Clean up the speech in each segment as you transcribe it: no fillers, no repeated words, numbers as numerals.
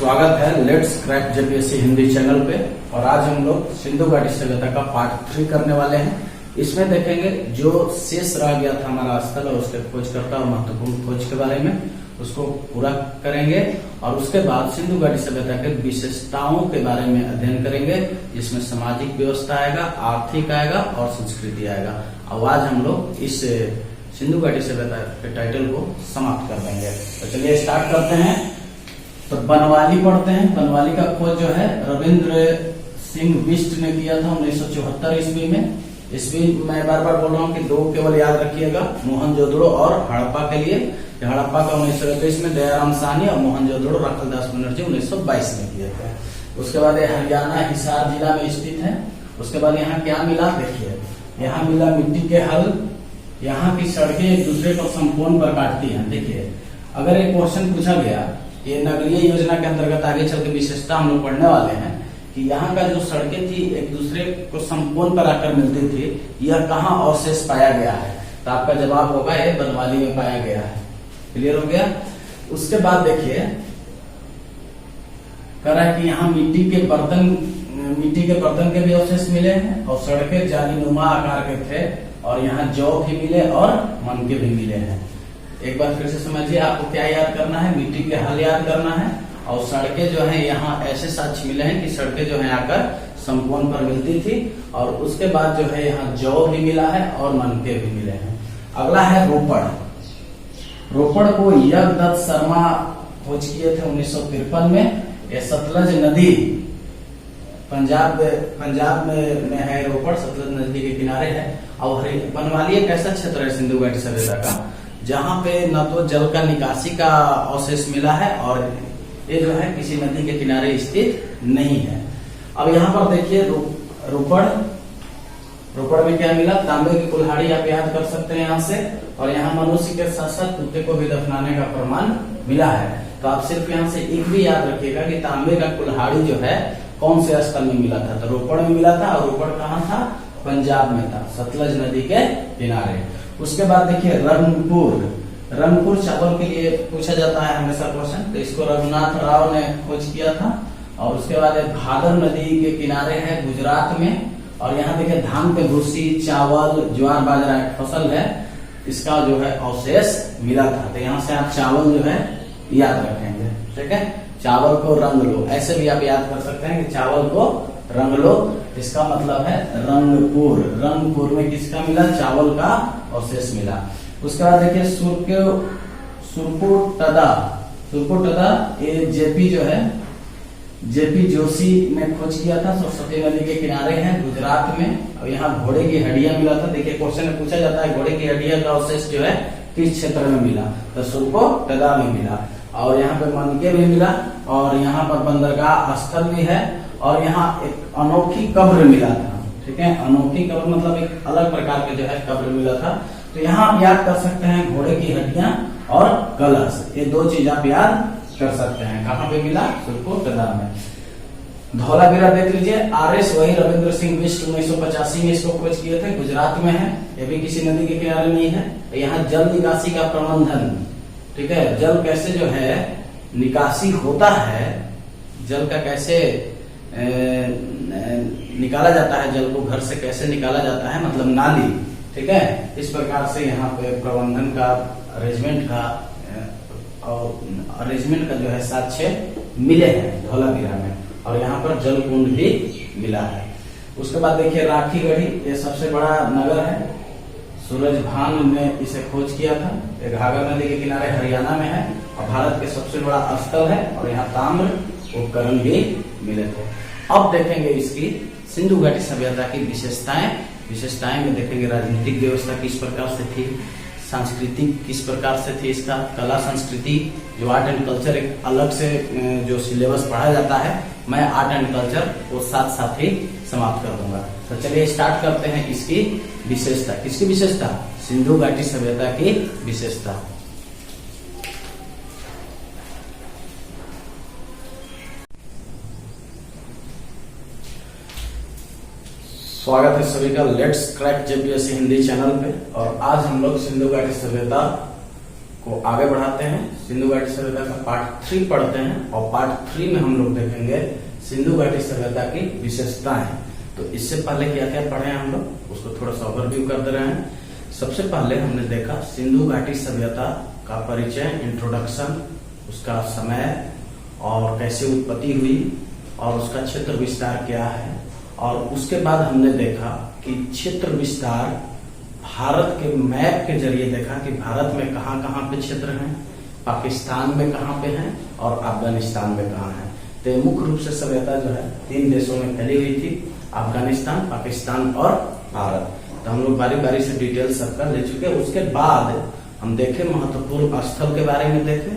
स्वागत है let's crack JPSC Hindi channel पे। और आज हम लोग सिंधु घाटी सभ्यता का पार्ट 3 करने वाले हैं। इसमें देखेंगे जो शेष रह गया था हमारा स्थल और उसके खोजकर्ता और महत्वपूर्ण खोज के बारे में, उसको पूरा करेंगे। और उसके बाद सिंधु घाटी सभ्यता के विशेषताओं के बारे में अध्ययन करेंगे, जिसमें सामाजिक व्यवस्था आएगा, आर्थिक आएगा और संस्कृति आएगा। अब आज हम लोग इस सिंधु घाटी सभ्यता के टाइटल को समाप्त कर देंगे। तो चलिए स्टार्ट करते हैं। तो बनवाली पढ़ते हैं। बनवाली का खोज जो है रविंद्र सिंह बिष्ट ने किया था 1974 ईस्वी में। ईस्वी मैं बार बार बोल रहा हूँ कि दो केवल याद रखिएगा, मोहनजोदड़ो और हड़प्पा के लिए। हड़प्पा का 1921 में दयाराम साहनी और मोहनजोदड़ो राखलदास बनर्जी 1922 में किए थे। उसके बाद हरियाणा हिसार जिला में स्थित है। उसके बाद यहाँ क्या मिला देखिए, यहाँ मिला मिट्टी के हल। यहाँ की सड़कें एक दूसरे को संपूर्ण पर काटती हैं। देखिए अगर एक क्वेश्चन पूछा गया, ये नगरीय योजना के अंतर्गत आगे चल के विशेषता हम लोग पढ़ने वाले हैं कि यहाँ का जो सड़कें थी एक दूसरे को संपूर्ण पर आकर मिलती थी, यह कहाँ अवशेष पाया गया है? तो आपका जवाब होगा ये बनवाली में पाया गया है। क्लियर हो गया। उसके बाद देखिए कह रहा है कि यहाँ मिट्टी के बर्तन के भी अवशेष मिले हैं और सड़कें जालीनुमा आकार के थे और यहाँ जौ भी मिले और मनके भी मिले हैं। एक बार फिर से समझिए, आपको क्या याद करना है? मिट्टी के हल याद करना है और सड़कें जो है यहाँ ऐसे साक्ष्य मिले हैं कि सड़कें जो है आकर संपूर्ण पर मिलती थी। और उसके बाद जो है यहाँ जौ भी मिला है और मनके भी मिले हैं। अगला है रोपड़। रोपड़ को यज्ञदत्त शर्मा खोज किए थे 1953 में। यह सतलज नदी पंजाब में है। रोपड़ सतलज नदी के किनारे है। और बनवाली एक ऐसा क्षेत्र है सिंधु घाटी सभ्यता का जहाँ पे न तो जल का निकासी का अवशेष मिला है और ये जो है किसी नदी के किनारे स्थित नहीं है। अब यहाँ पर देखिए रोपड़ में क्या मिला? तांबे की कुल्हाड़ी आप याद कर सकते हैं यहाँ से। और यहाँ मनुष्य के साथ साथ कुत्ते को भी दफनाने का प्रमाण मिला है। तो आप सिर्फ यहाँ से एक भी याद रखिएगा कि तांबे का कुल्हाड़ी जो है कौन से स्थल में मिला था? तो रोपड़ में मिला था। और रोपड़ कहाँ था? पंजाब में था, सतलज नदी के किनारे। उसके बाद देखिए रंगपुर चावल के लिए पूछा जाता है हमेशा क्वेश्चन। तो इसको रघुनाथ राव ने खोज किया था। और उसके बाद भादर नदी के किनारे है गुजरात में। और यहाँ देखिए धान के भूसी, चावल, ज्वार बाजरा एक फसल है, इसका जो है अवशेष मिला था। तो यहाँ से आप चावल जो है याद रखेंगे। ठीक है, चावल को रंग लो, ऐसे भी आप याद कर सकते हैं कि चावल को रंग लो। इसका मतलब है रंगपुर में किसका मिला? चावल का अवशेष मिला। उसके बाद देखिए सुरपुटदा ये जेपी जोशी ने खोज किया था। सरस्वती नदी के किनारे है गुजरात में। और यहाँ घोड़े की हड्डियां मिला था। देखिए क्वेश्चन में पूछा जाता है घोड़े की हड्डियां का अवशेष जो है किस क्षेत्र में मिला? तो सुरपुटदा में मिला। और यहाँ पे मनके भी मिला। और यहाँ पर बंदरगाह स्थल भी है। और यहाँ एक अनोखी कब्र मिला था। ठीक है, अनोखी कब्र मतलब एक अलग प्रकार के जो है कब्र मिला था। तो यहाँ आप याद कर सकते हैं घोड़े की हड्डियां और कलश, ये दो चीज आप याद कर सकते हैं। कहाँ पे मिला? सुरपुटदा में। धौलावीरा देख लीजिए, RS वही रविंद्र सिंह बिष्ट 1985 में इसको खोज किए थे, गुजरात में है। ये भी किसी नदी के किनारे नहीं है। यहाँ जल निकासी का प्रबंधन, ठीक है, जल कैसे जो है निकासी होता है, जल का कैसे निकाला जाता है, जल को घर से कैसे निकाला जाता है, मतलब नाली। ठीक है, इस प्रकार से यहाँ पे प्रबंधन का अरेंजमेंट का जो है साक्ष्य मिले हैं धौलावीरा में। और यहाँ पर जल कुंड भी मिला है। उसके बाद देखिए राखीगढ़ी, ये सबसे बड़ा नगर है। सूरजभान ने इसे खोज किया था। ये घाघर नदी के किनारे हरियाणा में है और भारत के सबसे बड़ा स्थल है। और यहाँ ताम्र उपकरण भी मिले थे। अब देखेंगे इसकी सिंधु घाटी सभ्यता की विशेषताएं में देखेंगे राजनीतिक व्यवस्था किस प्रकार से थी, सांस्कृतिक किस प्रकार से थी, इसका कला संस्कृति, जो आर्ट एंड कल्चर एक अलग से जो सिलेबस पढ़ा जाता है, मैं आर्ट एंड कल्चर वो साथ ही समाप्त कर दूंगा। तो चलिए स्टार्ट करते हैं इसकी विशेषता। किसकी विशेषता? सिंधु घाटी सभ्यता की विशेषता। स्वागत है सभी का let's crack JPSC Hindi channel पे। और आज हम लोग सिंधु घाटी सभ्यता को आगे बढ़ाते हैं। सिंधु घाटी सभ्यता का पार्ट 3 पढ़ते हैं और पार्ट 3 में हम लोग देखेंगे सिंधु घाटी सभ्यता की विशेषताएं। तो इससे पहले क्या क्या पढ़े हम लोग उसको थोड़ा सा ओवरव्यू कर दे रहे हैं। सबसे पहले हमने देखा सिंधु घाटी सभ्यता का परिचय, इंट्रोडक्शन, उसका समय और कैसे उत्पत्ति हुई और उसका क्षेत्र विस्तार क्या है। और उसके बाद हमने देखा कि क्षेत्र विस्तार भारत के मैप के जरिए देखा कि भारत में कहाँ कहाँ पे क्षेत्र हैं, पाकिस्तान में कहाँ पे हैं और अफगानिस्तान में कहाँ है। तो मुख्य रूप से सभ्यता जो है 3 देशों में फैली हुई थी, अफगानिस्तान, पाकिस्तान और भारत। तो हम लोग बारी बारी से डिटेल सबका ले चुके। उसके बाद हम देखे महत्वपूर्ण स्थल के बारे में देखे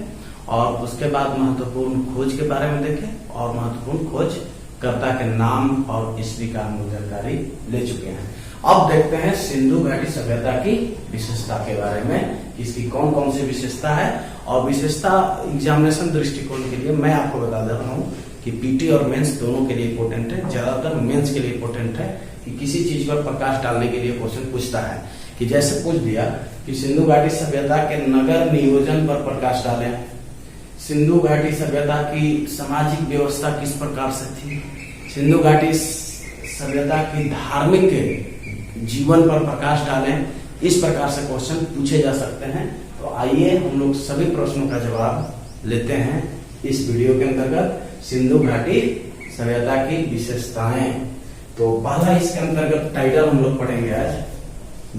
और उसके बाद महत्वपूर्ण खोज के बारे में देखे और महत्वपूर्ण खोज कर्ता के नाम और ईस्वी का हम जानकारी ले चुके हैं। अब देखते हैं सिंधु घाटी सभ्यता की विशेषता के बारे में, इसकी कौन कौन सी विशेषता है। और विशेषता एग्जामिनेशन दृष्टिकोण के लिए मैं आपको बता दे रहा हूँ कि पीटी और मेंस दोनों के लिए इंपोर्टेंट है। ज्यादातर मेंस के लिए इंपोर्टेंट है कि किसी चीज पर प्रकाश डालने के लिए क्वेश्चन पूछता है कि जैसे पूछ दिया कि सिंधु घाटी सभ्यता के नगर नियोजन पर प्रकाश डालें, सिंधु घाटी सभ्यता की सामाजिक व्यवस्था किस प्रकार से थी, सिंधु घाटी सभ्यता की धार्मिक जीवन पर प्रकाश डालें, इस प्रकार से क्वेश्चन पूछे जा सकते हैं। तो आइए हम लोग सभी प्रश्नों का जवाब लेते हैं इस वीडियो के अंतर्गत। सिंधु घाटी सभ्यता की विशेषताएं। तो पहला इसके अंतर्गत टाइटल हम लोग पढ़ेंगे आज,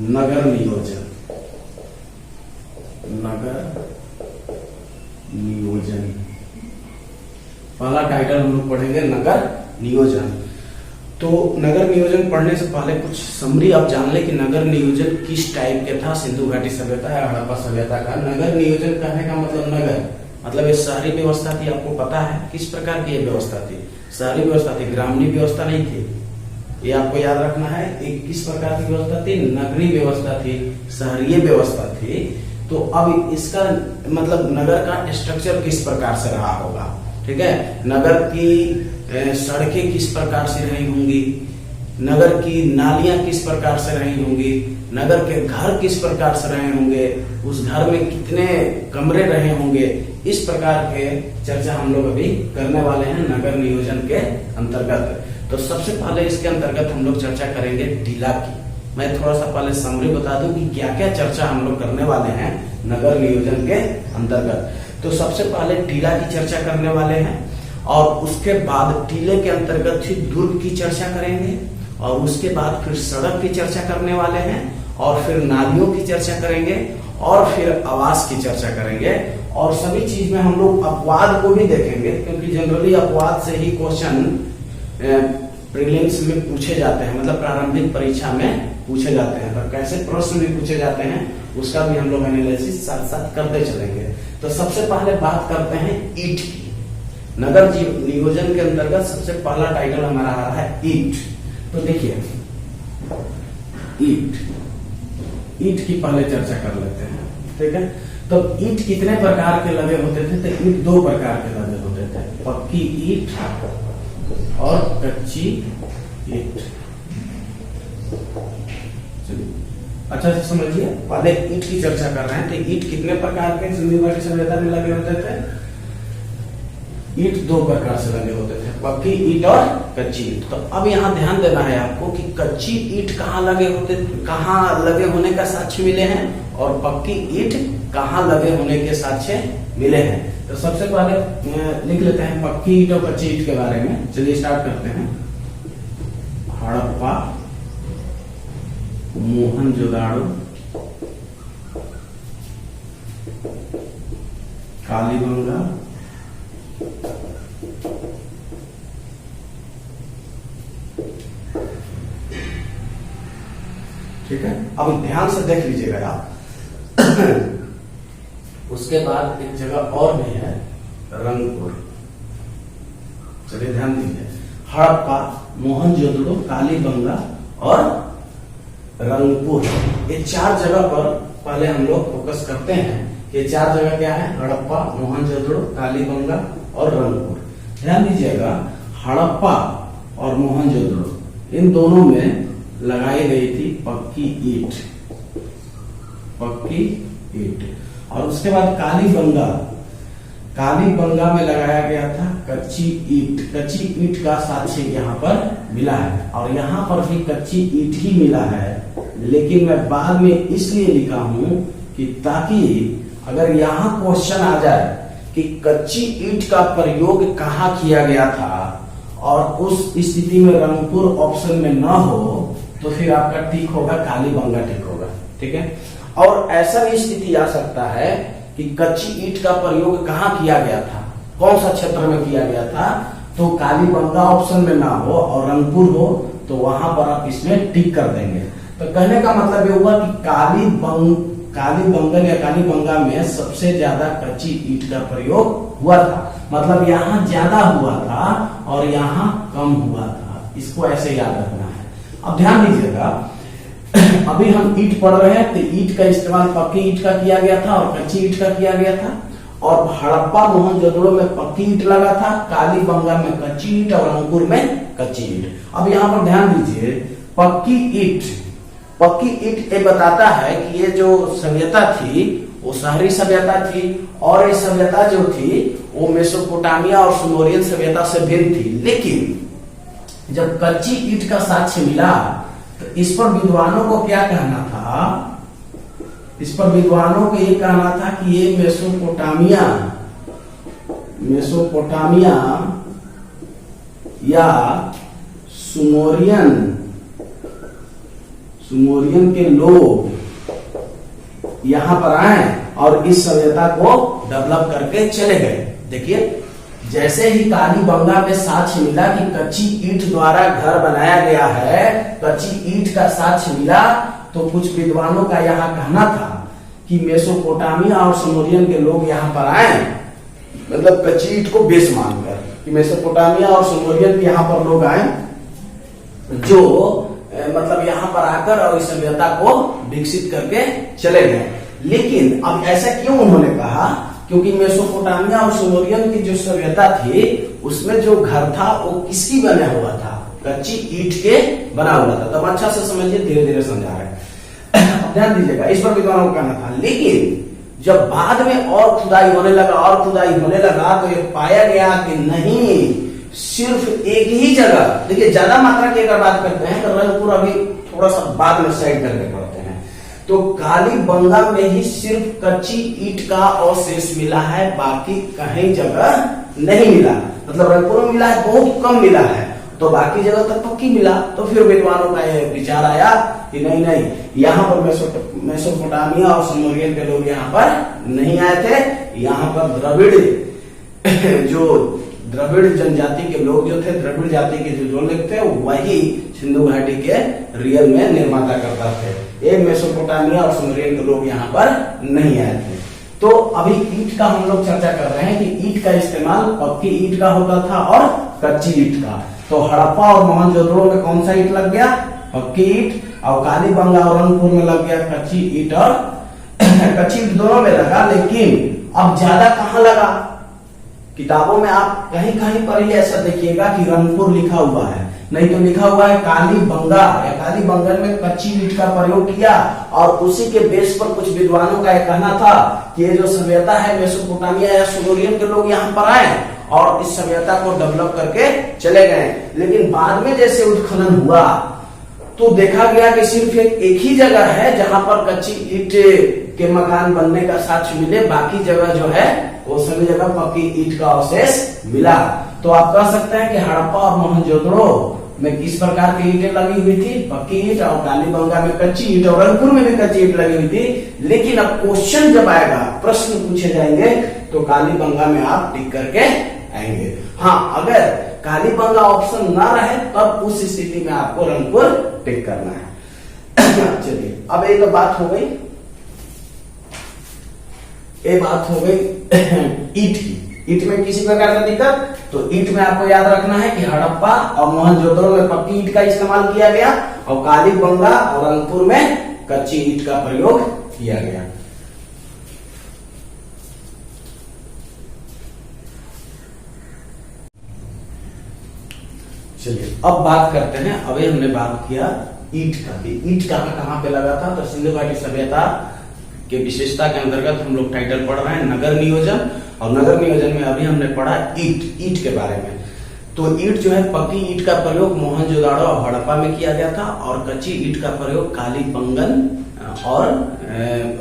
नगर नियोजन। नगर नियोजन पहला टाइटल हम लोग पढ़ेंगे, नगर नियोजन। तो नगर नियोजन पढ़ने से पहले कुछ समरी आप जान ले कि नगर नियोजन किस टाइप के था सिंधु घाटी सभ्यता या हड़प्पा सभ्यता का। नगर नियोजन कहने का मतलब मतलब ये शहरी व्यवस्था थी। आपको पता है किस प्रकार की ये व्यवस्था थी, शहरी व्यवस्था थी, ग्रामीण व्यवस्था नहीं थी। ये आपको याद रखना है। एक किस प्रकार की व्यवस्था थी, नगरीय व्यवस्था थी, शहरीय व्यवस्था थी। तो अब इसका मतलब नगर का स्ट्रक्चर किस प्रकार से रहा होगा, ठीक है। नगर की सड़कें किस प्रकार से रही होंगी, नगर की नालियां किस प्रकार से रही होंगी, नगर के घर किस प्रकार से रहे होंगे, उस घर में कितने कमरे रहे होंगे, इस प्रकार के चर्चा हम लोग अभी करने वाले हैं नगर नियोजन के अंतर्गत। तो सबसे पहले इसके अंतर्गत हम लोग चर्चा करेंगे टीला की। मैं थोड़ा सा पहले समरी बता दूं कि क्या क्या चर्चा हम लोग करने वाले हैं नगर नियोजन के अंतर्गत। तो सबसे पहले टीला की चर्चा करने वाले हैं और उसके बाद टीले के अंतर्गत फिर दुर्ग की चर्चा करेंगे और उसके बाद फिर सड़क की चर्चा करने वाले हैं और फिर नालियों की चर्चा करेंगे और फिर आवास की चर्चा करेंगे। और सभी चीज में हम लोग अपवाद को भी देखेंगे क्योंकि जनरली अपवाद से ही क्वेश्चन प्रीलिम्स में पूछे जाते हैं, मतलब प्रारंभिक परीक्षा में पूछे जाते हैं। तो कैसे प्रश्न भी पूछे जाते हैं उसका भी हम लोग एनालिसिस साथ साथ करते चलेंगे। तो सबसे पहले बात करते हैं ईंट की। नगर नियोजन के अंतर्गत सबसे पहला टाइटल हमारा आ रहा है ईंट। तो देखिए ईंट की पहले चर्चा कर लेते हैं, ठीक है। तो ईंट कितने प्रकार के लगे होते थे? तो ईंट 2 प्रकार के लगे होते थे, पक्की ईंट और कच्ची ईंट। अच्छा से समझिए, पहले ईंट की चर्चा कर रहे हैं। तो ईंट कितने प्रकार के सिंधु घाटी सभ्यता में लगे होते थे? ईंट 2 प्रकार से लगे होते थे, पक्की ईंट और कच्ची ईंट। तो अब यहाँ ध्यान देना है आपको कि कच्ची ईंट कहाँ लगे होने का साक्ष्य मिले हैं और पक्की ईंट कहाँ लगे होने के साक्ष्य मिले हैं। तो सबसे पहले लिख लेते हैं पक्की ईंट और कच्ची ईंट के बारे में। चलिए स्टार्ट करते हैं। हड़प्पा, मोहनजोदाड़ो, कालीबंगा, ठीक है। अब ध्यान से देख लीजिएगा आप। उसके बाद एक जगह और भी है, रंगपुर। चलिए ध्यान दीजिए, हड़प्पा, मोहनजोदड़ो, कालीबंगा और रंगपुर, ये 4 जगह पर पहले हम लोग फोकस करते हैं। ये 4 जगह क्या है? हड़प्पा, मोहनजोदड़ो, कालीबंगा और रंगपुर। ध्यान दीजिएगा, हड़प्पा और मोहनजोदड़ो इन दोनों में लगाई गई थी पक्की ईंट। और उसके बाद कालीबंगा, कालीबंगा में लगाया गया था कच्ची ईंट। कच्ची ईंट का साक्ष्य यहाँ पर मिला है और यहाँ पर भी कच्ची ईंट ही मिला है, लेकिन मैं बाद में इसलिए लिखा हूं कि ताकि अगर यहाँ क्वेश्चन आ जाए कि कच्ची ईंट का प्रयोग कहाँ किया गया था और उस स्थिति में रंगपुर ऑप्शन में न हो तो फिर आपका टिक होगा कालीबंगा टिक होगा। ठीक है, और ऐसा भी स्थिति आ सकता है कि कच्ची ईंट का प्रयोग कहाँ किया गया था, कौन सा क्षेत्र में किया गया था, तो कालीबंगा ऑप्शन में ना हो और रंगपुर हो तो वहां पर आप इसमें टिक कर देंगे। तो कहने का मतलब ये हुआ कि कालीबंगन या कालीबंगा में सबसे ज्यादा कच्ची ईंट का प्रयोग हुआ था, मतलब यहाँ ज्यादा हुआ था और यहाँ कम हुआ था। इसको ऐसे याद रखना है। अब ध्यान दीजिएगा, अभी हम ईंट पढ़ रहे हैं तो ईंट का इस्तेमाल पक्की ईंट का किया गया था और कच्ची ईंट का किया गया था, और हड़प्पा मोहनजोदड़ो में पक्की ईंट लगा था, कालीबंगा में कच्ची ईंट और रंगपुर में कच्ची ईंट। अब यहाँ पर ध्यान दीजिए, पक्की ईंट ये बताता है कि ये जो सभ्यता थी वो शहरी सभ्यता थी और ये सभ्यता जो थी वो मेसोपोटामिया और सुमेरियन सभ्यता से भिन्न थी। लेकिन जब कच्ची ईंट का साक्ष्य मिला तो इस पर विद्वानों को क्या कहना था, इस पर विद्वानों को ये कहना था कि ये मेसोपोटामिया या सुमेरियन के लोग यहां पर आए और इस सभ्यता को डेवलप करके चले गए। देखिए, जैसे ही कालीबंगा में साक्ष्य मिला कि कच्ची ईंट द्वारा घर बनाया गया है, कच्ची ईंट का साक्ष्य मिला, तो कुछ विद्वानों का यहाँ कहना था कि मेसोपोटामिया और सुमेरियन के लोग यहाँ पर आए, मतलब कच्ची ईंट को बेस मानकर कि मेसोपोटामिया और सुमेरियन के यहाँ पर लोग आए जो मतलब यहाँ पर आकर और इस सभ्यता को विकसित करके चले गए। लेकिन अब ऐसा क्यों उन्होंने कहा, क्योंकि मेसोपोटामिया और सुमेरियन की जो सभ्यता थी उसमें जो घर था वो किसकी बना हुआ था, कच्ची ईंट के बना हुआ था। तब अच्छा से समझिए, धीरे धीरे समझा रहे हैं। अब ध्यान दीजिएगा, इस पर विद्वानों को कहना था। लेकिन जब बाद में और खुदाई होने लगा तो ये पाया गया कि नहीं, सिर्फ एक ही जगह, देखिए ज्यादा मात्रा की अगर बात करते हैं तो रंगपुर अभी थोड़ा सा बाद में साइड करके पढ़ते हैं, तो कालीबंगा में ही सिर्फ कच्ची ईंट का अवशेष मिला है, बाकी कहीं जगह नहीं मिला। मतलब रंगपुर में मिला है, बहुत कम मिला है, तो बाकी जगह तक पक्की मिला। तो फिर विद्वानों का यह विचार आया कि नहीं, यहाँ पर मेसोपोटामिया और सुमेरियन के लोग यहाँ पर नहीं आए थे, यहाँ पर द्रविड़ जनजाति के लोग जो थे, द्रविड़ जाति के जो लोग थे, वही सिंधु घाटी के रियल में निर्माता करता थे। ये मेसोपोटामिया और सुमेरियन के लोग यहाँ पर नहीं आए थे। तो अभी ईंट का हम लोग चर्चा कर रहे हैं कि ईंट का इस्तेमाल पक्की ईंट का होता था और कच्ची ईंट का। तो हड़प्पा और मोहनजोदड़ो में कौन सा ईंट लग गया, पक्की ईंट, और कालीबंगा और रंगपुर में लग गया कच्ची ईंट, और कच्ची ईंट दोनों में लगा। लेकिन अब ज्यादा कहाँ लगा, किताबों में आप कहीं कहीं पर ही ऐसा देखिएगा कि रंगपुर लिखा हुआ है, नहीं तो लिखा हुआ है कालीबंगा या कालीबंगन में कच्ची ईंट का प्रयोग किया। और उसी के बेस पर कुछ विद्वानों का यह कहना था कि ये जो सभ्यता है मेसोपोटामिया या सुमेरियन के लोग यहाँ पर आए और इस सभ्यता को डेवलप करके चले गए। लेकिन बाद में जैसे उत्खनन हुआ तो देखा गया कि सिर्फ एक ही जगह है जहां पर कच्ची ईंट के मकान बनने का साक्ष्य मिले, बाकी जगह जो है वो सभी जगह पक्की ईंट का अवशेष मिला। तो आप कह सकते हैं कि हड़प्पा और मोहनजोदड़ो में किस प्रकार की ईंटें लगी हुई थी, पक्की ईंट, और कालीबंगा में कच्ची ईंट, और रंगपुर में भी कच्ची ईंट लगी हुई थी। लेकिन अब क्वेश्चन जब आएगा, प्रश्न पूछे जाएंगे, तो कालीबंगा में आप टिक करके आएंगे। हाँ, अगर कालीबंगा ऑप्शन ना रहे तब उस स्थिति में आपको रंगपुर टिक करना है। चलिए, अब एक बात हो गई, ईंट की। ईंट में किसी प्रकार का दिक्कत, तो ईंट में आपको याद रखना है कि हड़प्पा और मोहनजोदड़ो में पक्की ईंट का इस्तेमाल किया गया और कालीबंगा और रंगपुर में कच्ची ईंट का प्रयोग किया गया। चलिए, अब बात करते हैं। अभी हमने बात किया ईंट का, ईंट कहाँ पे लगा था, तो सिंधु घाटी सभ्यता के विशेषता के अंतर्गत हम लोग टाइटल पढ़ रहे हैं नगर नियोजन। और नगर नियोजन में अभी हमने पढ़ा ईंट के बारे में। तो ईंट जो है, पक्की ईंट का प्रयोग मोहनजोदाड़ो और हड़प्पा में किया गया था, और कच्ची ईंट का प्रयोग कालीबंगन और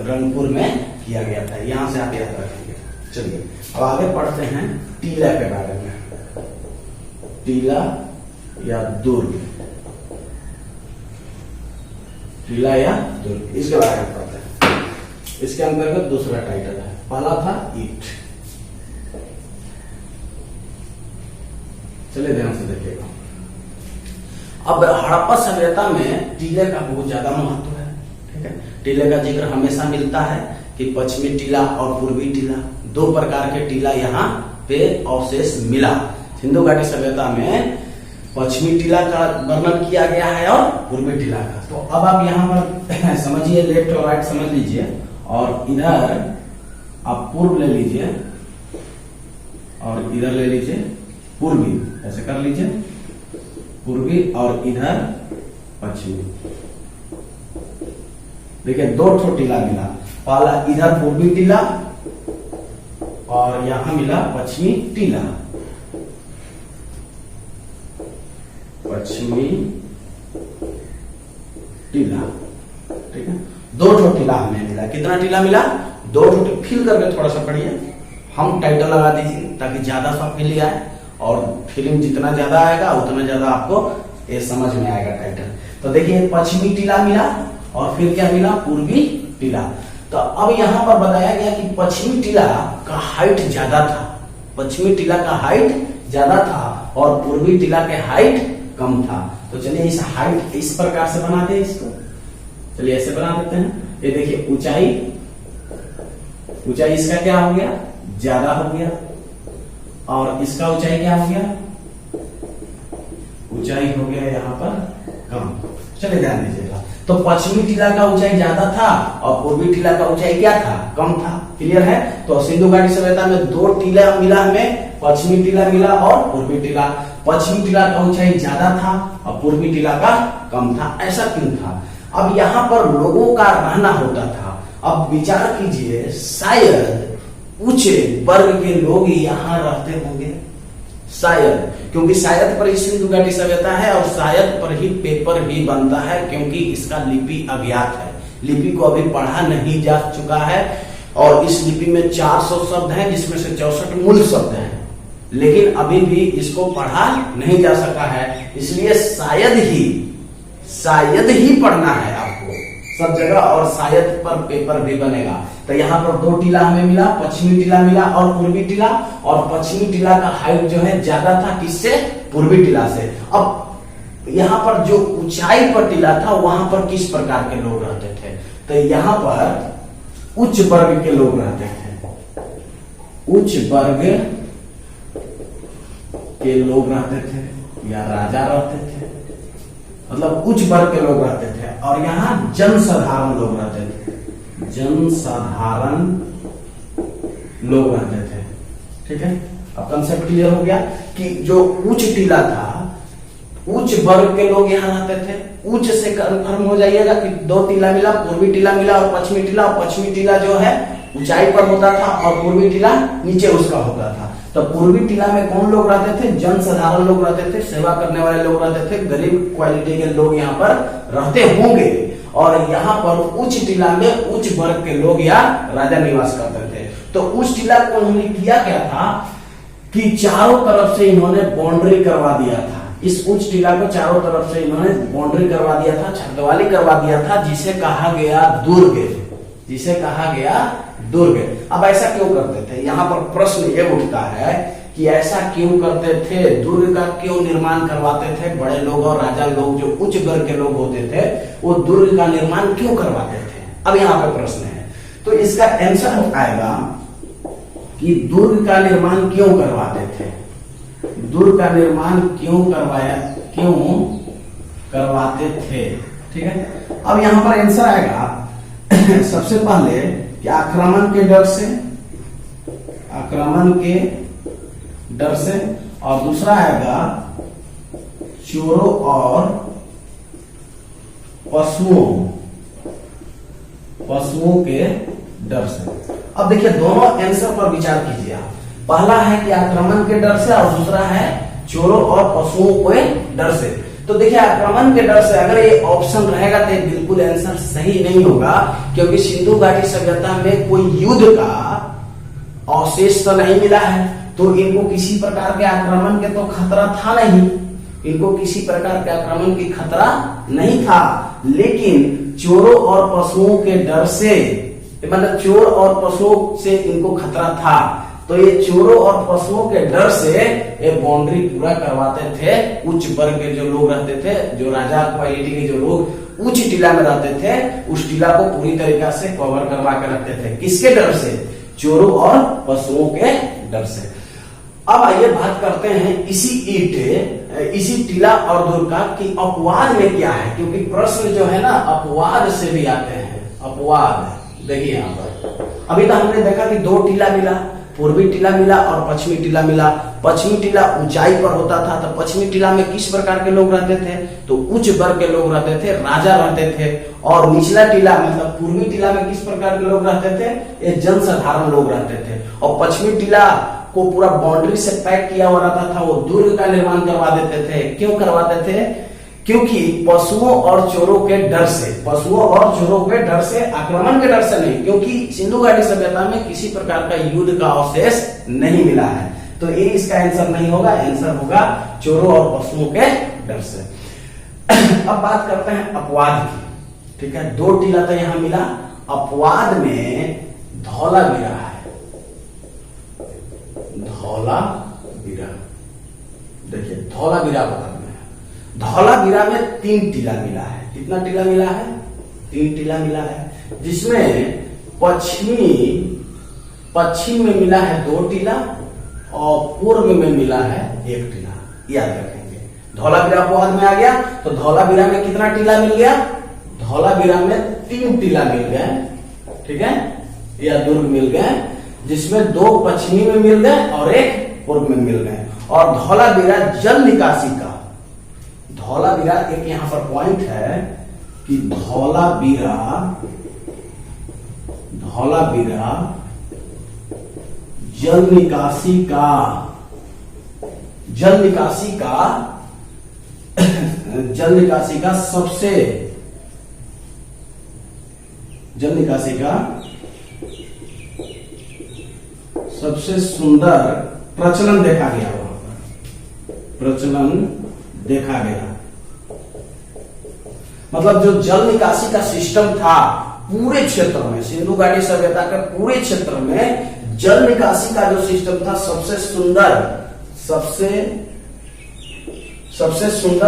रंगपुर में किया गया था। यहां से आप याद रखेंगे। चलिए अब आगे पढ़ते हैं टीला के बारे में। टीला या दुर्ग, टीला या दुर्ग, इसके बारे में पढ़ते हैं। इसके अंतर्गत दूसरा टाइटल है, पहला था ईंट। चलिए ध्यान से देखिएगा। अब हड़प्पा सभ्यता में टीले का बहुत ज्यादा महत्व है। ठीक है, टीले का जिक्र हमेशा मिलता है कि पश्चिमी टीला और पूर्वी टीला, दो प्रकार के टीला यहाँ पे अवशेष मिला। सिंधु घाटी सभ्यता में पश्चिमी टीला का वर्णन किया गया है और पूर्वी टीला का। तो अब आप यहाँ पर समझिए, लेफ्ट और राइट समझ लीजिए, और इधर आप पूर्व ले लीजिए और इधर ले लीजिए पूर्वी, ऐसे कर लीजिए, पूर्वी और इधर पश्चिमी। देखिए दो ठो टीला मिला, पहला इधर पूर्वी टीला और यहां मिला पश्चिमी टीला। पश्चिमी टीला, ठीक है, दो ठो टीला हमें मिला। कितना टीला मिला? दो ठो। फिल करके थोड़ा सा पढ़िए, हम टाइटल लगा दीजिए ताकि ज्यादा सा फील आए, और फीलिंग जितना ज्यादा आएगा उतना ज्यादा आपको ये समझ में आएगा टाइटल। तो देखिए पश्चिमी टीला मिला और फिर क्या मिला? पूर्वी टीला। तो अब यहां पर बताया गया कि पश्चिमी टीला का हाइट ज्यादा था, पश्चिमी टीला का हाइट ज्यादा था और पूर्वी टीला के हाइट कम था। तो चलिए इस हाइट इस प्रकार से बनाते हैं इसको। चलिए ऐसे बना देते हैं। ये देखिए ऊंचाई, ऊंचाई इसका क्या हो गया? ज्यादा हो गया, और इसका ऊंचाई क्या हो गया? ऊंचाई हो गया यहाँ पर कम। चलिए ध्यान दीजिएगा। तो पश्चिमी टीला का ऊंचाई ज्यादा था और पूर्वी टीला का ऊंचाई क्या था? कम था। क्लियर है? तो सिंधु घाटी सभ्यता में दो टीला मिला हमें, पश्चिमी टीला मिला और पूर्वी टीला। पश्चिमी टीला का ऊंचाई ज्यादा था और पूर्वी टीला का कम था। ऐसा क्यों था? अब यहाँ पर लोगों का रहना होता था। अब विचार कीजिए, शायद उच्च वर्ग के लोग यहाँ रहते होंगे, शायद, क्योंकि शायद पर ही सिंधु घाटी सभ्यता है और शायद पर ही पेपर भी बनता है, क्योंकि इसका लिपि अज्ञात है, लिपि को अभी पढ़ा नहीं जा चुका है। और इस लिपि में 400 शब्द हैं, जिसमें से 64 मूल शब्द हैं, लेकिन अभी भी इसको पढ़ा नहीं जा सका है। इसलिए शायद ही पढ़ना है आपको सब जगह, और शायद पर पेपर भी बनेगा। तो यहाँ पर दो टीला हमें मिला, पश्चिमी टीला मिला और पूर्वी टीला। और पश्चिमी टीला का हाइट जो है ज्यादा था, किससे? पूर्वी टीला से। अब यहाँ पर जो ऊंचाई पर टीला था, वहां पर किस प्रकार के लोग रहते थे? तो यहाँ पर उच्च वर्ग के लोग रहते थे, उच्च वर्ग के लोग रहते थे, या राजा रहते थे, मतलब उच्च वर्ग के लोग रहते थे। और यहाँ जनसाधारण लोग रहते थे, जनसाधारण लोग रहते थे। ठीक है, अब कंसेप्ट क्लियर हो गया कि जो उच्च टीला था, उच्च वर्ग के लोग यहाँ रहते थे। उच्च से कंफर्म हो जाइएगा कि दो टीला मिला, पूर्वी टीला मिला और पश्चिमी टीला। और पश्चिमी टीला जो है ऊंचाई पर होता था और पूर्वी टीला नीचे उसका होता था। तो पूर्वी टीला में कौन लोग रहते थे? जनसाधारण लोग रहते थे, सेवा करने वाले लोग रहते थे, गरीब क्वालिटी के लोग यहाँ पर रहते होंगे। और यहाँ पर उच्च टीला में उच्च वर्ग के लोग या राजा निवास करते थे। तो उच्च टीला को उन्होंने किया क्या था कि चारों तरफ से इन्होंने बाउंड्री करवा दिया था। इस उच्च टीला को चारों तरफ से इन्होंने बाउंड्री करवा दिया था, छतवाली करवा दिया था, जिसे कहा गया दुर्ग, जिसे कहा गया दुर्ग। अब ऐसा क्यों करते थे? यहाँ पर प्रश्न ये उठता है कि ऐसा क्यों करते थे? दुर्ग का क्यों निर्माण करवाते थे? बड़े लोग और राजा लोग, जो उच्च वर्ग के लोग होते थे, वो दुर्ग का निर्माण क्यों करवाते थे? अब यहाँ पे प्रश्न है। तो इसका आंसर आएगा कि दुर्ग का निर्माण क्यों करवाते थे, दुर्ग का निर्माण क्यों करवाते थे। ठीक है, अब यहाँ पर आंसर आएगा सबसे पहले कि आक्रमण के डर से, और दूसरा आएगा चोरों और पशुओं के डर से। अब देखिए दोनों आंसर पर विचार कीजिए आप। पहला है कि आक्रमण के डर से और दूसरा है चोरों और पशुओं के डर से। तो देखिए आक्रमण के डर से अगर ये ऑप्शन रहेगा तो बिल्कुल आंसर सही नहीं होगा, क्योंकि सिंधु घाटी सभ्यता में कोई युद्ध का अवशेष तो नहीं मिला है, तो इनको किसी प्रकार के आक्रमण के तो खतरा था नहीं, इनको किसी प्रकार के आक्रमण की खतरा नहीं था। लेकिन चोरों और पशुओं के डर से, मतलब चोर और पशुओं से इनको खतरा था, तो ये चोरों और पशुओं के डर से ये बाउंड्री पूरा करवाते थे। उच्च वर्ग के जो लोग रहते थे, जो राजा क्वालिटी के जो लोग उच्च टीला में रहते थे, उस टीला को पूरी तरीका से कवर करवा के रखते थे। किसके डर से? चोरों और पशुओं के डर से। अब आइए बात करते हैं इसी टीला और दुर्ग का कि अपवाद में क्या है, क्योंकि प्रश्न जो है ना अपवाद से भी आते हैं। अपवाद देखिए यहाँ पर अभी तो हमने देखा कि दो टीला मिला, पूर्वी टीला मिला और पश्चिमी टीला मिला। पश्चिमी टीला ऊंचाई पर होता था, तो पश्चिमी टीला में किस प्रकार के लोग रहते थे? तो उच्च वर्ग के लोग रहते थे, राजा रहते थे। और निचला टीला मतलब पूर्वी टीला में किस प्रकार के लोग रहते थे? ये जनसाधारण लोग रहते थे। और पश्चिमी टीला को पूरा बाउंड्री से पैक किया हुआ रहता था, वो दुर्ग का निर्माण करवा देते थे। क्यों करवाते थे? क्योंकि पशुओं और चोरों के डर से, पशुओं और चोरों के डर से, आक्रमण के डर से नहीं, क्योंकि सिंधु घाटी सभ्यता में किसी प्रकार का युद्ध का अवशेष नहीं मिला है। तो ये इसका आंसर नहीं होगा, आंसर होगा चोरों और पशुओं के डर से। अब बात करते हैं अपवाद की। ठीक है, दो टीला तो यहां मिला, अपवाद में धौलावीरा है। धौलावीरा, देखिए धौलावीरा बता, धौलावीरा में 3 टीला मिला है। कितना टीला मिला है? 3 टीला मिला है, जिसमें पश्चिम में मिला है 2 टीला और पूर्व में मिला है 1 टीला। याद रखेंगे, धौलावीरा अपवाद में आ गया, तो धौलावीरा में कितना टीला मिल गया? धौलावीरा में 3 टीला मिल गए। ठीक है, या दुर्ग मिल गए, जिसमें 2 पश्चिमी में मिल गए और 1 पूर्व में मिल गए। और धौलावीरा जल निकासी का, धौलावीरा एक यहां पर पॉइंट है कि धौलावीरा जल निकासी सबसे सुंदर प्रचलन देखा गया, वहां पर प्रचलन देखा गया। मतलब जो जल निकासी का सिस्टम था पूरे क्षेत्र में, सिंधु घाटी सभ्यता के पूरे क्षेत्र में जल निकासी का जो सिस्टम था सबसे सुंदर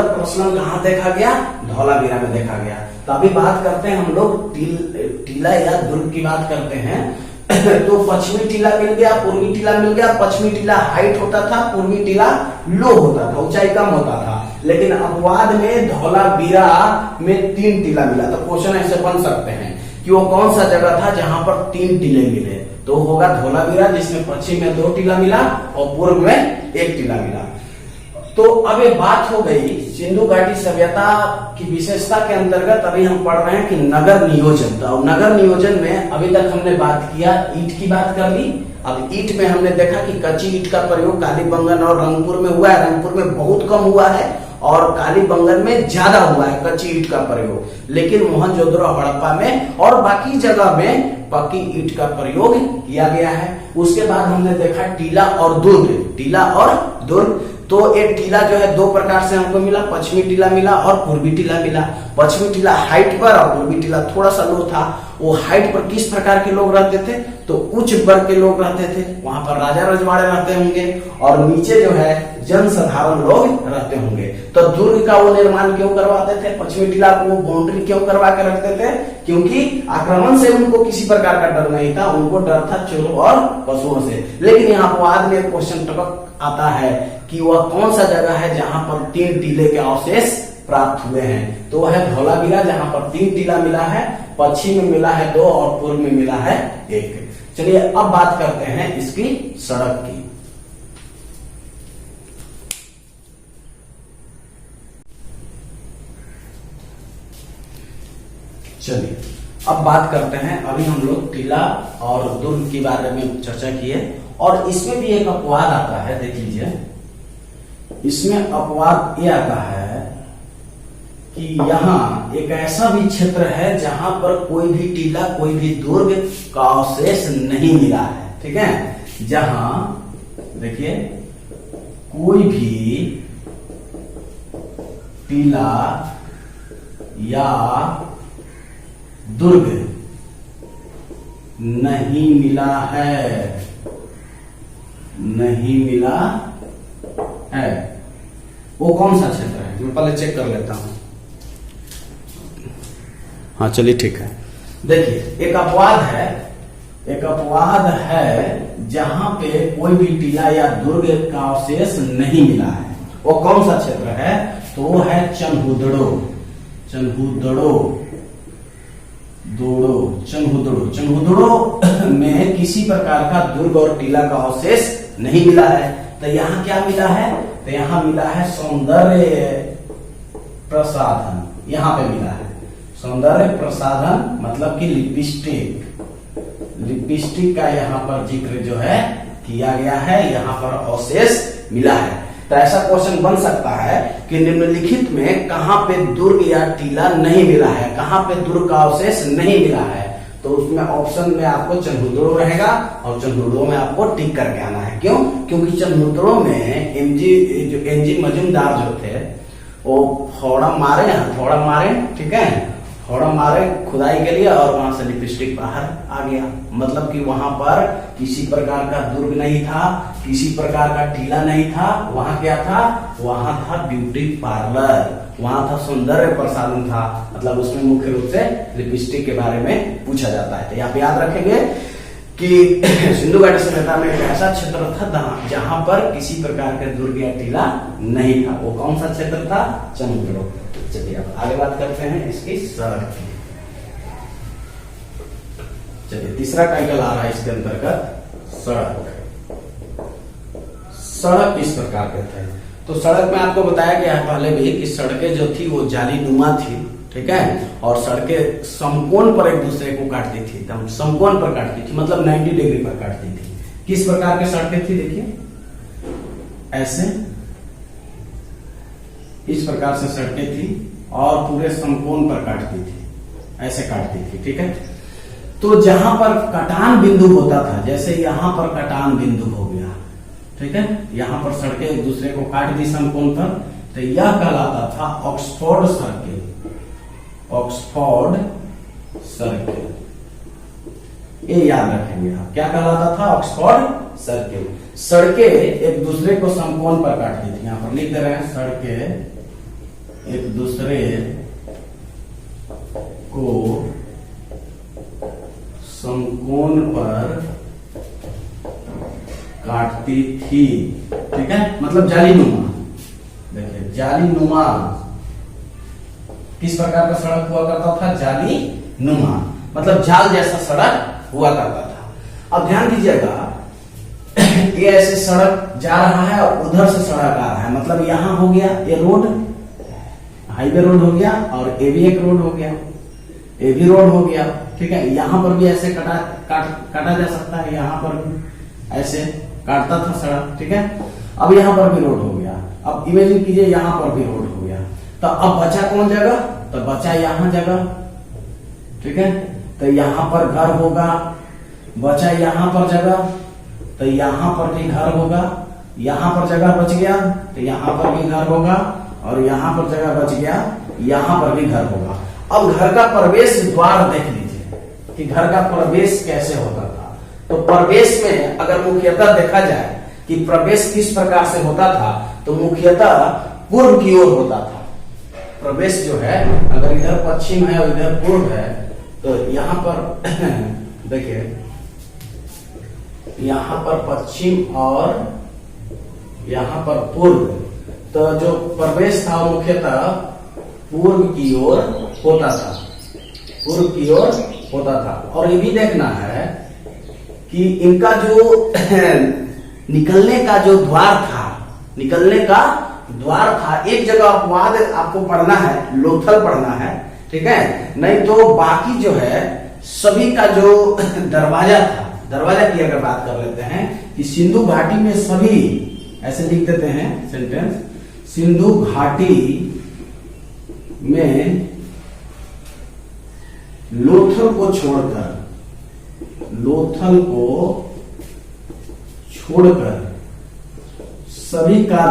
प्रचलन कहां देखा गया? धौलावीरा में देखा गया। तो अभी बात करते हैं हम लोग टीला या दुर्ग की बात करते हैं। तो पश्चिमी टीला मिल गया, पूर्वी टीला मिल गया। पश्चिमी टीला हाइट होता था, पूर्वी टीला लो होता था, ऊंचाई कम होता था। लेकिन अपवाद में धौलावीरा में 3 टीला मिला। तो क्वेश्चन ऐसे बन सकते हैं कि वो कौन सा जगह था जहां पर 3 टीले मिले? तो होगा धौलावीरा, जिसमें पश्चिम में 2 टीला मिला और पूर्व में 1 टीला मिला। तो अब ये बात हो गई सिंधु घाटी सभ्यता की विशेषता के अंतर्गत। अभी हम पढ़ रहे हैं कि नगर नियोजन। तो नगर नियोजन में अभी तक हमने बात किया, ईंट की बात कर ली। अब ईंट में हमने देखा कि कच्ची ईंट का प्रयोग कालीबंगन और रंगपुर में हुआ है। रंगपुर में बहुत कम हुआ है और कालीबंगन में ज्यादा हुआ है कच्ची ईंट का प्रयोग। लेकिन मोहनजोदड़ो हड़प्पा में और बाकी जगह में पक्की ईंट का प्रयोग किया गया है। उसके बाद हमने देखा टीला और दुर्ग। तो एक टीला जो है 2 प्रकार से हमको मिला, पश्चिमी टीला मिला और पूर्वी टीला मिला। पश्चिमी टीला हाइट पर और पूर्वी टीला थोड़ा सा लो था। वो हाइट पर किस प्रकार के लोग रहते थे? तो उच्च वर्ग के लोग रहते थे, वहां पर राजा रजवाड़े रहते होंगे। और नीचे जो है जनसाधारण लोग रहते होंगे। तो दुर्ग का वो निर्माण क्यों करवाते थे? पश्चिमी टीला को वो बाउंड्री क्यों करवा के रखते थे? क्योंकि आक्रमण से उनको किसी प्रकार का डर नहीं था, उनको डर था चोरों और पशुओं से। लेकिन यहाँ अपवाद में क्वेश्चन टपक आता है कि वह कौन सा जगह है जहां पर 3 टीले के अवशेष प्राप्त हुए हैं? तो वह है धौलावीरा, जहां पर 3 टीला मिला है, पश्चिम में मिला है 2 और पूर्व में मिला है 1। चलिए अब बात करते हैं इसकी सड़क की। चलिए अब बात करते हैं, अभी हम लोग टीला और दुर्ग के बारे में चर्चा किए, और इसमें भी एक अपवाद आता है, देख लीजिए। इसमें अपवाद ये आता है कि यहाँ एक ऐसा भी क्षेत्र है जहां पर कोई भी टीला, कोई भी दुर्ग का अवशेष नहीं मिला है, ठीक है। जहां देखिए कोई भी टीला या दुर्ग नहीं मिला है, नहीं मिला है। वो कौन सा क्षेत्र है, मैं पहले चेक कर लेता हूं। हाँ चलिए ठीक है। देखिए एक अपवाद है, एक अपवाद है जहां पे कोई भी टीला या दुर्ग का अवशेष नहीं मिला है। वो कौन सा क्षेत्र है, तो वो है चनहुदड़ो, चनहुदड़ो, चनहुदड़ो में किसी प्रकार का दुर्ग और टीला का अवशेष नहीं मिला है। तो यहाँ क्या मिला है, तो यहाँ मिला है सौंदर्य प्रसाधन, यहाँ पे मिला है सौंदर्य प्रसाधन, मतलब कि लिपस्टिक, लिपस्टिक का यहाँ पर जिक्र जो है किया गया है, यहाँ पर अवशेष मिला है। तो ऐसा क्वेश्चन बन सकता है कि निम्नलिखित में कहां पे दुर्ग या टीला नहीं मिला है, कहां पे दुर्ग का अवशेष नहीं मिला है। तो उसमें ऑप्शन में आपको चनहुदड़ो रहेगा, और चनहुदड़ो में आपको टिक करके आना है। क्यों, क्योंकि चनहुदड़ो में एनजी मजूमदार जो थे वो थोड़ा मारे, ठीक है, थोड़ा मारे खुदाई के लिए, और वहां से लिपस्टिक बाहर आ गया। मतलब कि वहां पर किसी प्रकार का दुर्ग नहीं था, किसी प्रकार का टीला नहीं था। वहां क्या था, वहां था ब्यूटी पार्लर, वहां था सौंदर्य प्रसाधन था। मतलब उसमें मुख्य रूप से लिपस्टिक के बारे में पूछा जाता है। तो यहाँ पे याद रखेंगे कि सिंधु घाटी सभ्यता में एक ऐसा क्षेत्र था जहां पर किसी प्रकार के दुर्ग या टीला नहीं था। वो कौन सा क्षेत्र था, चनहुदड़ो। चलिए अब आगे बात करते हैं इसकी सड़क की। चलिए तीसरा टाइटल आ रहा है इसके अंतर्गत सड़क। सड़क किस प्रकार के थे, तो सड़क में आपको बताया गया है पहले भी कि सड़कें जो थी वो जालीनुमा थी, ठीक है, और सड़कें समकोण पर एक दूसरे को काटती थी, एकदम समकोण पर काटती थी, मतलब 90 डिग्री पर काटती थी। किस प्रकार की सड़कें थी, देखिए ऐसे, इस प्रकार से सड़कें थी, और पूरे समकोण पर काटती थी, ऐसे काटती थी, ठीक है। तो जहां पर कटान बिंदु होता था, जैसे यहां पर कटान बिंदु हो गया, ठीक है, यहां पर सड़कें एक दूसरे को काट दी समकोण पर, तो यह कहलाता था ऑक्सफोर्ड सर्किल, ऑक्सफोर्ड सर्किल। ये याद रखेंगे आप, क्या कहलाता था, ऑक्सफोर्ड सर्किल। सड़कें एक दूसरे को समकोण पर काटती थी, यहां पर लिख दे रहे हैं, सड़कें एक दूसरे को समकोण पर काटती थी, ठीक है, मतलब जालीनुमा। देखिए जालीनुमा, किस प्रकार का सड़क हुआ करता था, जालीनुमा, मतलब जाल जैसा सड़क हुआ करता था। अब ध्यान दीजिएगा, ये ऐसे सड़क जा रहा है और उधर से सड़क आ रहा है, मतलब यहां हो गया ये रोड, हाईवे रोड हो गया, और ये भी एक रोड हो गया, ये भी रोड हो गया, ठीक है। यहां पर भी ऐसे काटा जा सकता है, यहां पर भी ऐसे काटता था सड़क, ठीक है। अब यहां पर भी रोड हो गया। अब इमेजिन कीजिए यहां पर भी रोड हो गया, तो अब बचा कौन जगह, तो बचा यहां जगह, ठीक है। तो यहां पर घर होगा, बचा यहां पर जगह, तो यहां पर भी घर होगा, यहां पर जगह बच गया तो यहां पर भी घर होगा, और यहां पर जगह बच गया, यहां पर भी घर होगा। अब घर का प्रवेश द्वार देख लीजिए कि घर का प्रवेश कैसे होता था। तो प्रवेश में अगर मुख्यतः देखा जाए कि प्रवेश किस प्रकार से होता था, तो मुख्यतः पूर्व की ओर होता था। प्रवेश जो है, अगर इधर पश्चिम है और इधर पूर्व है, तो यहाँ पर देखिए, यहाँ पर पश्चिम और यहाँ पर पूर्व, तो जो प्रवेश था वो मुख्यतः पूर्व की ओर होता था, पूर्व की ओर होता था। और ये भी देखना है कि इनका जो निकलने का जो द्वार था, निकलने का द्वार था, एक जगह अपवाद आपको पढ़ना है, लोथल पढ़ना है, ठीक है। नहीं तो बाकी जो है सभी का जो दरवाजा था, दरवाजा की अगर बात कर लेते हैं कि सिंधु घाटी में सभी, ऐसे लिख देते हैं सेंटेंस, सिंधु घाटी में लोथल को छोड़कर सभी का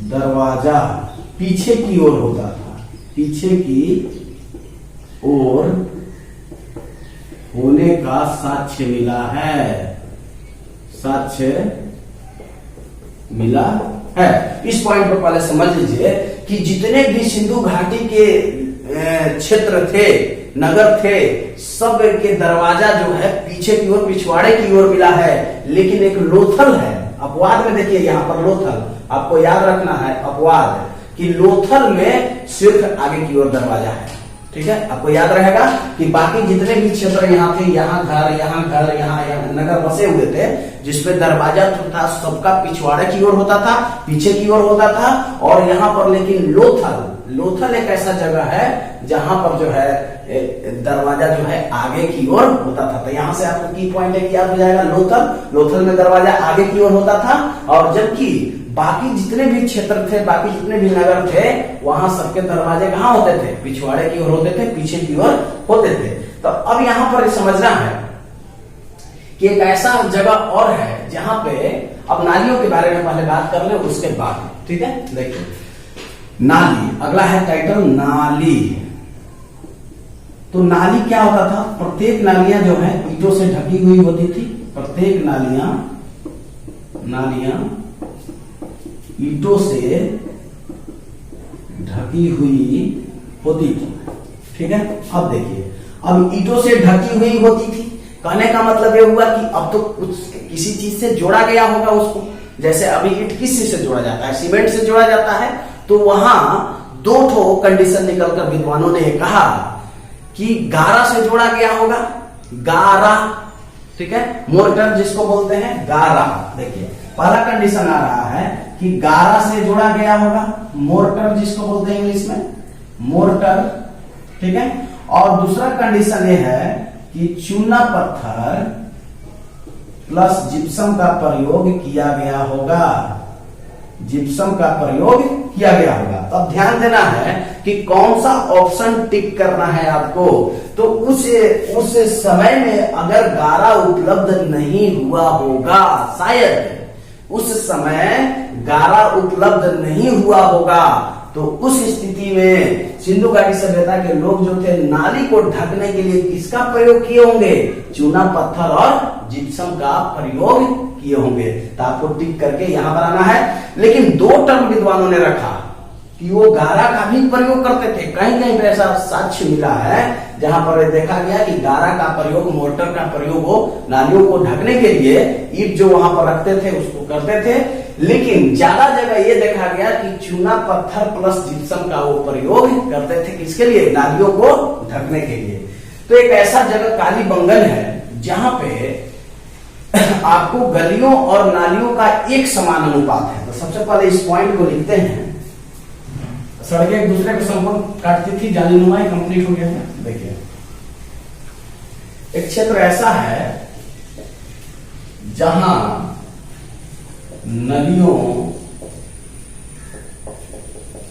दरवाजा पीछे की ओर होता था, पीछे की ओर होने का साक्ष्य मिला है। इस पॉइंट पर पहले समझ लीजिए कि जितने भी सिंधु घाटी के क्षेत्र थे, नगर थे, सब के दरवाजा जो है पीछे की ओर, पिछवाड़े की ओर मिला है। लेकिन एक लोथल है, अपवाद में देखिए यहां पर लोथल, आपको याद रखना है अपवाद कि लोथल में सिर्फ आगे की ओर दरवाजा है, ठीक है। आपको याद रहेगा कि बाकी जितने भी क्षेत्र यहाँ थे, यहाँ घर, यहाँ नगर बसे हुए थे, जिसमें दरवाजा था सबका पिछवाड़े की ओर होता था, पीछे की ओर होता था। और यहाँ पर लेकिन लोथल एक ऐसा जगह है जहां पर जो है दरवाजा जो है आगे की ओर होता था। तो यहां से आपको की पॉइंट है कि याद हो जाएगा लोथल में दरवाजा आगे की ओर होता था। और जबकि बाकी जितने भी क्षेत्र थे, बाकी जितने भी नगर थे, वहां सबके दरवाजे कहाँ होते थे, पिछवाड़े की ओर होते थे, पीछे की ओर होते थे। तो अब यहां पर समझना है कि एक ऐसा जगह और है जहां पे, अब नालियों के बारे में पहले बात कर ले उसके बाद, ठीक है। देखिए नाली, अगला है टाइटल नाली। तो नाली क्या होता था, प्रत्येक नालियां जो है ईंटों से ढकी हुई होती थी, प्रत्येक नालियां ईंटों से ढकी हुई होती थी, ठीक है। अब देखिए, अब ईंटों से ढकी हुई होती थी, कहने का मतलब ये हुआ कि अब तो कुछ किसी चीज से जोड़ा गया होगा उसको। जैसे अभी ईंट किस चीज से जोड़ा जाता है, सीमेंट से जोड़ा जाता है। तो वहां दो ठो कंडीशन निकलकर विद्वानों ने कहा कि गारा से जोड़ा गया होगा, गारा, ठीक है, मोर्टर जिसको बोलते हैं गारा। देखिए पहला कंडीशन आ रहा है कि गारा से जोड़ा गया होगा, मोर्टर जिसको बोलते हैं इंग्लिश में मोर्टर, ठीक है। और दूसरा कंडीशन ये है कि चूना पत्थर प्लस जिप्सम का प्रयोग किया गया होगा, जिप्सम का प्रयोग किया गया होगा। तो अब ध्यान देना है कि कौन सा ऑप्शन टिक करना है आपको। तो उस समय में अगर गारा उपलब्ध नहीं हुआ होगा, शायद उस समय गारा उपलब्ध नहीं हुआ होगा, तो उस स्थिति में सिंधु घाटी सभ्यता के लोग जो थे नाली को ढकने के लिए किसका प्रयोग किए होंगे, चूना पत्थर और जिप्सम का प्रयोग किए होंगे। तो आपको टिक करके यहां बनाना है। लेकिन दो टर्म विद्वानों ने रखा कि वो गारा का भी प्रयोग करते थे। कहीं कहीं पे ऐसा साक्ष्य मिला है जहां पर देखा गया कि गारा का प्रयोग, मोर्टर का प्रयोग वो नालियों को ढकने के लिए ईंट जो वहां पर रखते थे उसको करते थे। लेकिन ज्यादा जगह ये देखा गया कि चूना पत्थर प्लस जिप्सम का वो प्रयोग करते थे, किसके लिए, नालियों को ढकने के लिए। तो एक ऐसा जगह कालीबंगन है जहां पे आपको गलियों और नालियों का एक समान अनुपात है। तो सबसे पहले इस पॉइंट को लिखते हैं। सड़कें एक दूसरे को संपर्क काटती थी, जानी नुमाई कंप्लीट हो गया है। देखिए एक क्षेत्र ऐसा है जहां नदियों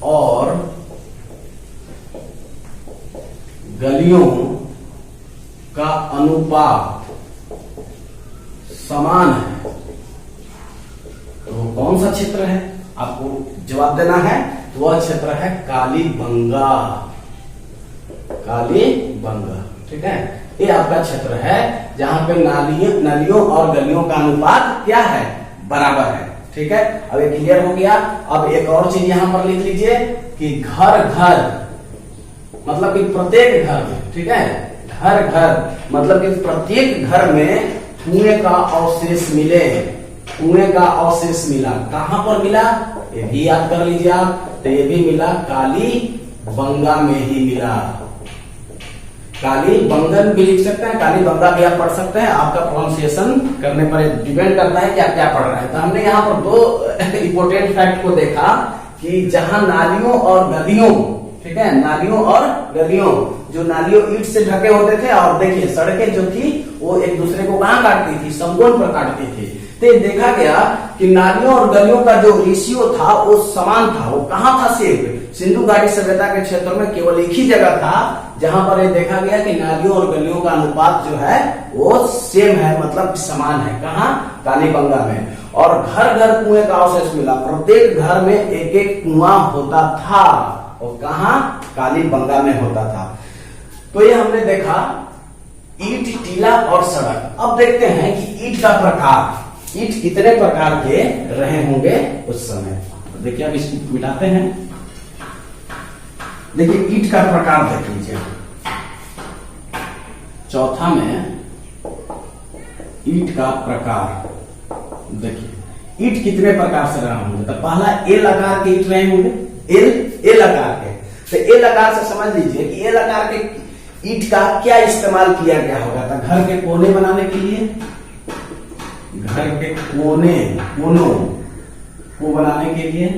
और गलियों का अनुपात समान है। तो वो कौन सा क्षेत्र है, आपको जवाब देना है। तो वह क्षेत्र है कालीबंगा, कालीबंगा, ठीक है। ये आपका क्षेत्र है जहां पे नदियों और गलियों का अनुपात क्या है, बराबर है, ठीक है। अब ये क्लियर हो गया। अब एक और चीज यहां पर लिख लीजिए कि घर घर मतलब कि प्रत्येक घर में, ठीक है, घर घर मतलब कि प्रत्येक घर में कुएं का अवशेष मिले, कुएं का अवशेष मिला। कहां पर मिला, ये भी याद कर लीजिए आप। तो ये भी मिला कालीबंगा में ही मिला। कालीबंगन भी लिख सकते हैं, कालीबंगा भी आप पढ़ सकते हैं। आपका प्रोनाउंसिएशन करने पर डिपेंड करता है कि आप क्या पढ़ रहे हैं। तो हमने यहाँ पर दो इंपोर्टेंट फैक्ट को देखा कि जहां नालियों और नदियों ठीक है, नालियों और गलियों, जो नालियों ईंट से ढके होते थे, और देखिए सड़कें जो थी वो एक दूसरे को कहाँ काटती थी, समकोण पर काटती थी। तो देखा गया कि नालियों और गलियों का जो रेशियो था वो समान था। वो कहाँ था? सिर्फ सिंधु घाटी सभ्यता के क्षेत्र में केवल एक ही जगह था जहां पर ये देखा गया कि नालियों और गलियों का अनुपात जो है वो सेम है, मतलब समान है। कहाँ? कालीबंगा में। और घर घर कुएं का अवशेष मिला, प्रत्येक घर में एक एक कुआं होता था। और कहाँ? कालीबंगा में होता था। तो ये हमने देखा ईंट, टीला और सड़क। अब देखते हैं कि ईंट का प्रकार, ईंट कितने प्रकार के रहे होंगे उस समय। तो देखिए अब इसको मिटाते हैं। देखिए ईंट का प्रकार देख लीजिए, चौथा में ईंट का प्रकार देखिए, ईंट कितने प्रकार से रहे होंगे। तो पहला एल आकार के ईंट रहे होंगे, एल आकार के। तो एल आकार से समझ लीजिए कि एल आकार के ईंट का क्या इस्तेमाल किया गया होगा। तो घर के कोने बनाने के लिए, घर के कोनों को बनाने के लिए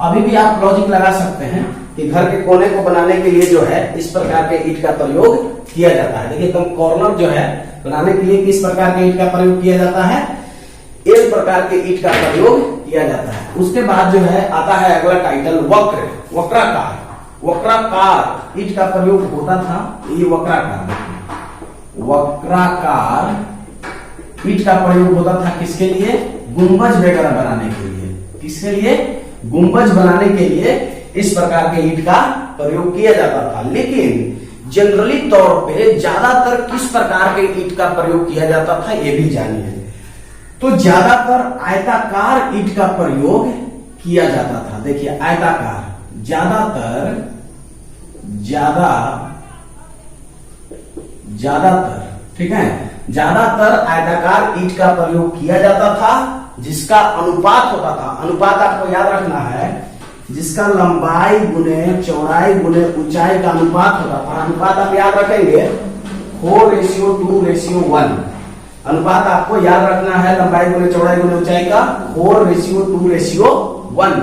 अभी भी आप लॉजिक लगा सकते हैं कि घर के कोने को बनाने के लिए जो है इस प्रकार के ईंट का प्रयोग किया जाता है। देखिए एकदम कॉर्नर जो है बनाने के लिए किस प्रकार के ईंट का प्रयोग किया जाता है? एल प्रकार के ईंट का प्रयोग किया जाता है। उसके बाद जो है आता है अगला टाइटल वक्राकार। वक्राकार ईंट का प्रयोग होता था। ये वक्राकार ईंट का प्रयोग होता था किसके लिए? गुंबज वगैरह बनाने के लिए। किसके लिए? गुंबज बनाने के लिए इस प्रकार के ईंट का प्रयोग किया जाता था। लेकिन जनरली तौर पे ज्यादातर किस प्रकार के ईंट का प्रयोग किया जाता था ये भी जानिए। तो ज्यादातर आयताकार ईंट का प्रयोग किया जाता था। देखिए आयताकार, ज्यादातर ठीक है, ज्यादातर आयताकार ईंट का प्रयोग किया जाता था, जिसका अनुपात होता था। अनुपात आपको याद रखना है, जिसका लंबाई गुने चौड़ाई गुने ऊंचाई का अनुपात होता था। अनुपात आप याद रखेंगे 4:2:1। अनुपात आपको याद रखना है, लंबाई गुने चौड़ाई गुने ऊंचाई का 4:2:1।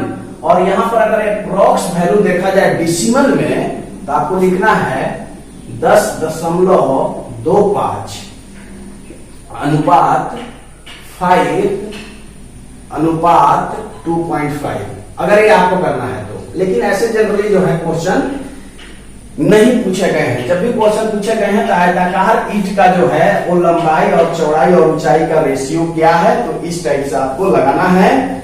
और यहां पर अगर अप्रॉक्स वैल्यू देखा जाए डेसिमल में, तो आपको लिखना है 10.25 अनुपात 2.5 अगर ये आपको करना है तो। लेकिन ऐसे जनरली जो है क्वेश्चन नहीं पूछे गए हैं। जब भी क्वेश्चन पूछे गए हैं तो आयताकार ईंट का जो है वो लंबाई और चौड़ाई और ऊंचाई का रेशियो क्या है, तो इस टाइप से आपको लगाना है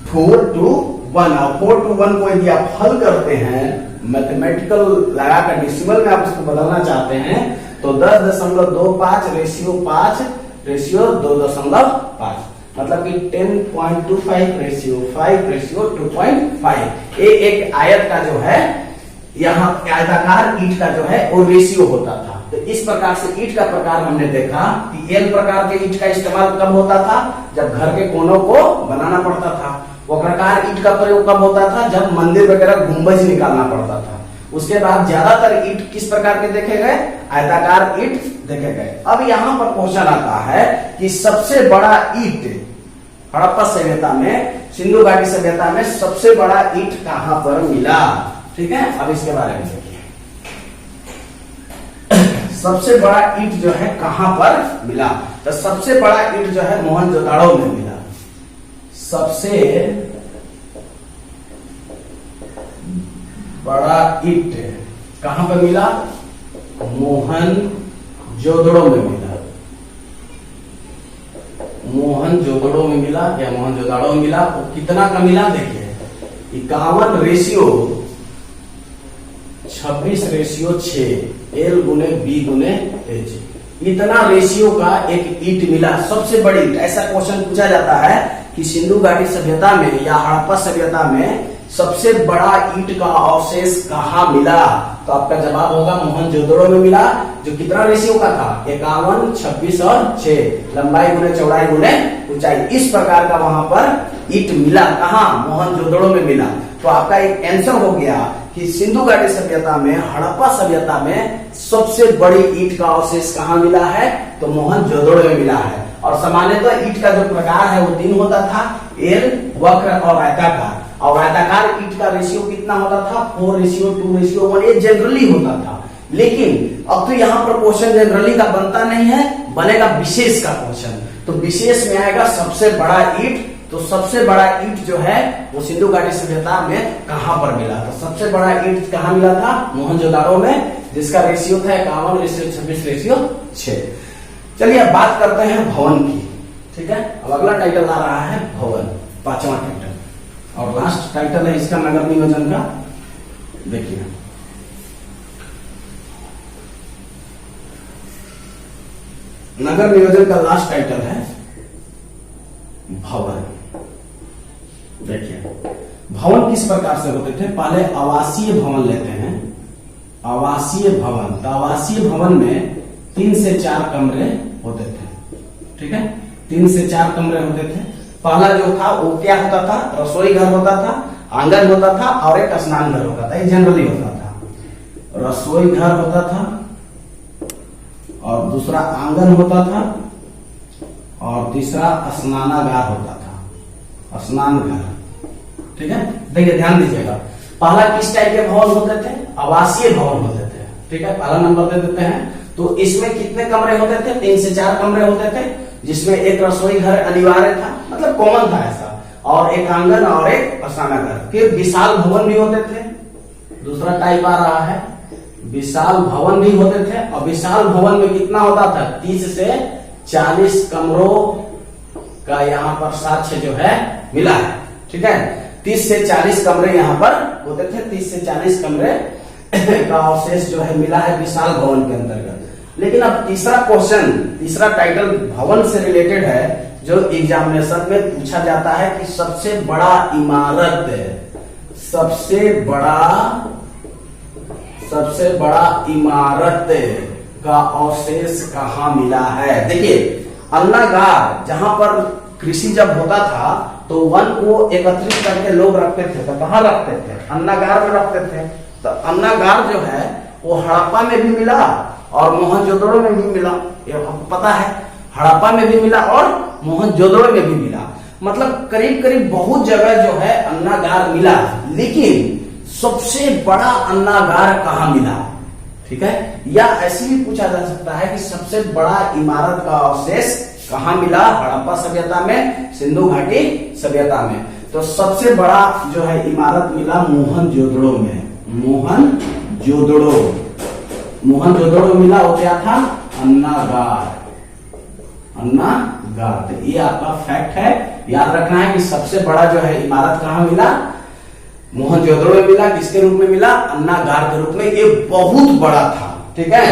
4:1। और 4:1 को यदि आप हल करते हैं मैथमेटिकल लगाकर डेसिमल में आप उसको बदलना चाहते हैं तो 10.25:5:2.5 मतलब कि 10.25:5:2.5। ये एक आयत का जो है, यहाँ आयताकार ईंट का जो है वो रेशियो होता था। तो इस प्रकार से ईंट का प्रकार हमने देखा कि एल प्रकार के ईंट का इस्तेमाल कब होता था? जब घर के कोनों को बनाना पड़ता था। वक्राकार ईंट का प्रयोग कब होता था? जब मंदिर वगैरह गुंबज निकालना पड़ता था। उसके बाद ज्यादातर ईंट किस प्रकार के देखे गए? आयताकार ईंट देखे गए। अब यहाँ पर क्वेश्चन आता है कि सबसे बड़ा ईंट हड़प्पा सभ्यता में, सिंधु घाटी सभ्यता में सबसे बड़ा ईंट कहां पर मिला? ठीक है, अब इसके बारे में देखिए। सबसे बड़ा ईंट जो है कहां पर मिला? तो सबसे बड़ा ईंट जो है मोहनजोदाड़ो में मिला। सबसे बड़ा ईंट कहां पर मिला? मोहनजोदड़ो में मिला। मोहनजोदड़ो में मिला या मोहनजोदाड़ो में मिला। वो कितना का मिला? देखिए 51:26 एल गुने बी गुने एच, इतना रेशियो का एक ईंट मिला। सबसे बड़ी ईंट, ऐसा क्वेश्चन पूछा जाता है कि सिंधु घाटी सभ्यता में या हड़प्पा सभ्यता में सबसे बड़ा ईंट का अवशेष कहाँ मिला? तो आपका जवाब होगा मोहनजोदड़ो में मिला। जो कितना रेशियो का था? 51:26 लंबाई गुने चौड़ाई गुने ऊंचाई। इस प्रकार का वहां पर ईंट मिला। कहाँ? मोहनजोदड़ो में मिला। तो आपका एक आंसर हो गया कि सिंधु घाटी सभ्यता में, हड़प्पा सभ्यता में सबसे बड़ी ईंट का अवशेष कहाँ मिला है? तो मोहनजोदड़ो में मिला है। और सामान्यतः ईंट का जो प्रकार है वो 3 होता था, एल, वक्र और आयताकार। और आयताकार ईंट का रेशियो कितना होता था, 4:2:1 ये जनरली होता था। लेकिन अब तो यहाँ पर क्वेश्चन जनरली का बनता नहीं है, बनेगा विशेष का क्वेश्चन। तो विशेष में आएगा सबसे बड़ा ईंट। तो सबसे बड़ा ईंट जो है वो सिंधु घाटी सभ्यता में कहां पर मिला था? सबसे बड़ा ईंट कहां मिला था? मोहनजोदाड़ो में, जिसका रेशियो था 51:26:6। चलिए अब बात करते हैं भवन की। ठीक है, अब अगला टाइटल आ रहा है भवन, 5वां टाइटल और लास्ट टाइटल है इसका नगर नियोजन का। देखिए नगर नियोजन का लास्ट टाइटल है भवन। देखिए भवन किस प्रकार से होते थे? पहले आवासीय भवन लेते हैं, आवासीय भवन। तो आवासीय भवन में 3 से 4 कमरे होते थे। ठीक है, 3 से 4 कमरे होते थे। पहला जो था वो क्या होता था? रसोई घर होता था, आंगन होता था और एक स्नान घर होता था। ये जनरली होता था। रसोई घर होता था और दूसरा आंगन होता था और तीसरा स्नानागार होता था, स्नान घर। ठीक है, देखिए ध्यान दीजिएगा, पहला किस टाइप के भवन होते थे? आवासीय भवन होते थे। ठीक है, पहला नंबर दे देते हैं। तो इसमें कितने कमरे होते थे? 3 से 4 कमरे होते थे, जिसमें एक रसोई घर अनिवार्य था, मतलब कॉमन था ऐसा, और एक आंगन और एक स्नानागार। फिर विशाल भवन भी होते थे। दूसरा टाइप आ रहा है विशाल भवन भी होते थे। और विशाल भवन में कितना होता था? 30 से 40 कमरों का यहाँ पर साक्ष्य जो है मिला है। ठीक है, 30 से 40 कमरे यहाँ पर होते थे। 30 से 40 कमरे का अवशेष जो है मिला है विशाल भवन के अंतर्गत। लेकिन अब तीसरा क्वेश्चन, तीसरा टाइटल भवन से रिलेटेड है, जो एग्जामिनेशन में पूछा जाता है कि सबसे बड़ा इमारत, सबसे बड़ा इमारत का अवशेष कहाँ मिला है? देखिए अन्नागार, जहां पर कृषि जब होता था तो वन को एकत्रित करके लोग रखते थे। तो कहाँ रखते थे? अन्नागार में रखते थे। तो अन्नागार जो है वो हड़प्पा में भी मिला और मोहनजोदड़ो में भी मिला। ये आपको पता है, हड़प्पा में भी मिला और मोहनजोदड़ो में भी मिला। मतलब करीब करीब बहुत जगह जो है अन्नागार मिला। लेकिन सबसे बड़ा अन्नागार कहाँ मिला? ठीक है, या ऐसे भी पूछा जा सकता है कि सबसे बड़ा इमारत का अवशेष कहाँ मिला? हड़प्पा सभ्यता में, सिंधु घाटी सभ्यता में। तो सबसे बड़ा जो है इमारत मिला मोहनजोदड़ो में। मोहनजोदड़ो मिला। वो क्या था? अन्नागार। तो ये आपका फैक्ट है, याद रखना है कि सबसे बड़ा जो है इमारत कहाँ मिला? मोहनजोदड़ो में मिला। किसके रूप में मिला? अन्नागार के रूप में। ये बहुत बड़ा था। ठीक है,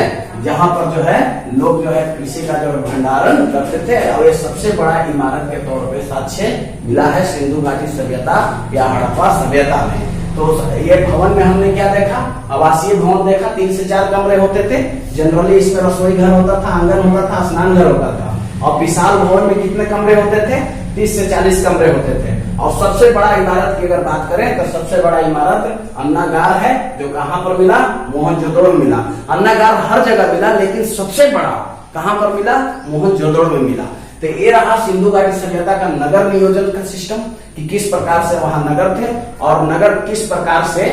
जहां पर जो है लोग जो है कृषि का जो भंडारण करते थे। और ये सबसे बड़ा इमारत के तौर पे साक्ष्य मिला है सिंधु घाटी सभ्यता या हड़प्पा सभ्यता में। तो ये भवन में हमने क्या देखा? आवासीय भवन देखा, 3 से 4 कमरे होते थे। जनरली इसमें रसोई घर होता था, आंगन होता था, स्नान घर होता था। और विशाल भवन में कितने कमरे होते थे? 30 से 40 कमरे होते थे। और सबसे बड़ा इमारत की अगर बात करें तो सबसे बड़ा इमारत अन्नागार है, जो कहां पर मिला? मोहनजोदड़ो में मिला। अन्नागार हर जगह मिला, लेकिन सबसे बड़ा कहां पर मिला? मोहनजोदड़ो में मिला। तो ये रहा सिंधु घाटी सभ्यता का नगर नियोजन का सिस्टम, कि किस प्रकार से वहां नगर थे और नगर किस प्रकार से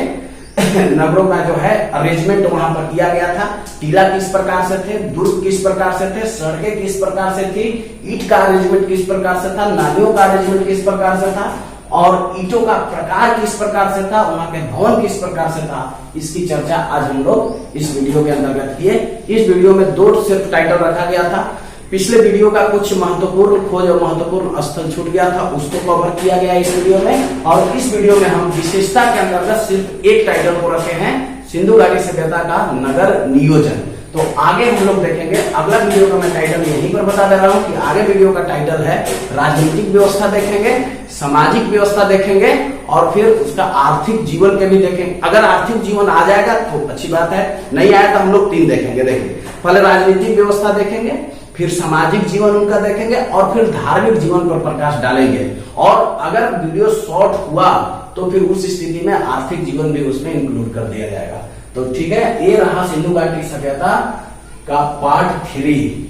नगरों का जो है अरेंजमेंट वहां पर किया गया था। टीला किस प्रकार से थे, दुर्ग किस प्रकार से थे, सड़कें किस प्रकार से थी, ईंट का अरेंजमेंट किस प्रकार से था, नालियों का अरेंजमेंट किस प्रकार से था और ईंटों का प्रकार किस प्रकार से था, वहां के भवन किस प्रकार से था। इसकी चर्चा आज हम लोग इस वीडियो के अंतर्गत किए। इस वीडियो में 2 सिर्फ टाइटल रखा गया था। पिछले वीडियो का कुछ महत्वपूर्ण खोज और महत्वपूर्ण स्थल छूट गया था, उसको कवर किया गया इस वीडियो में। और इस वीडियो में हम विशेषता के अंतर्गत सिर्फ एक टाइटल को रखे हैं, सिंधु घाटी सभ्यता का नगर नियोजन। तो आगे हम लोग देखेंगे, अगला वीडियो का मैं टाइटल यहीं पर बता दे रहा हूं कि आगे वीडियो का टाइटल है राजनीतिक व्यवस्था देखेंगे, सामाजिक व्यवस्था देखेंगे और फिर उसका आर्थिक जीवन के भी देखेंगे। अगर आर्थिक जीवन आ जाएगा तो अच्छी बात है, नहीं आया तो हम लोग 3 देखेंगे। देखिए पहले राजनीतिक व्यवस्था देखेंगे, फिर सामाजिक जीवन उनका देखेंगे और फिर धार्मिक जीवन पर प्रकाश डालेंगे। और अगर वीडियो शॉर्ट हुआ तो फिर उस स्थिति में आर्थिक जीवन भी उसमें इंक्लूड कर दिया जाएगा। तो ठीक है, ये रहा सिंधु घाटी सभ्यता का पार्ट 3।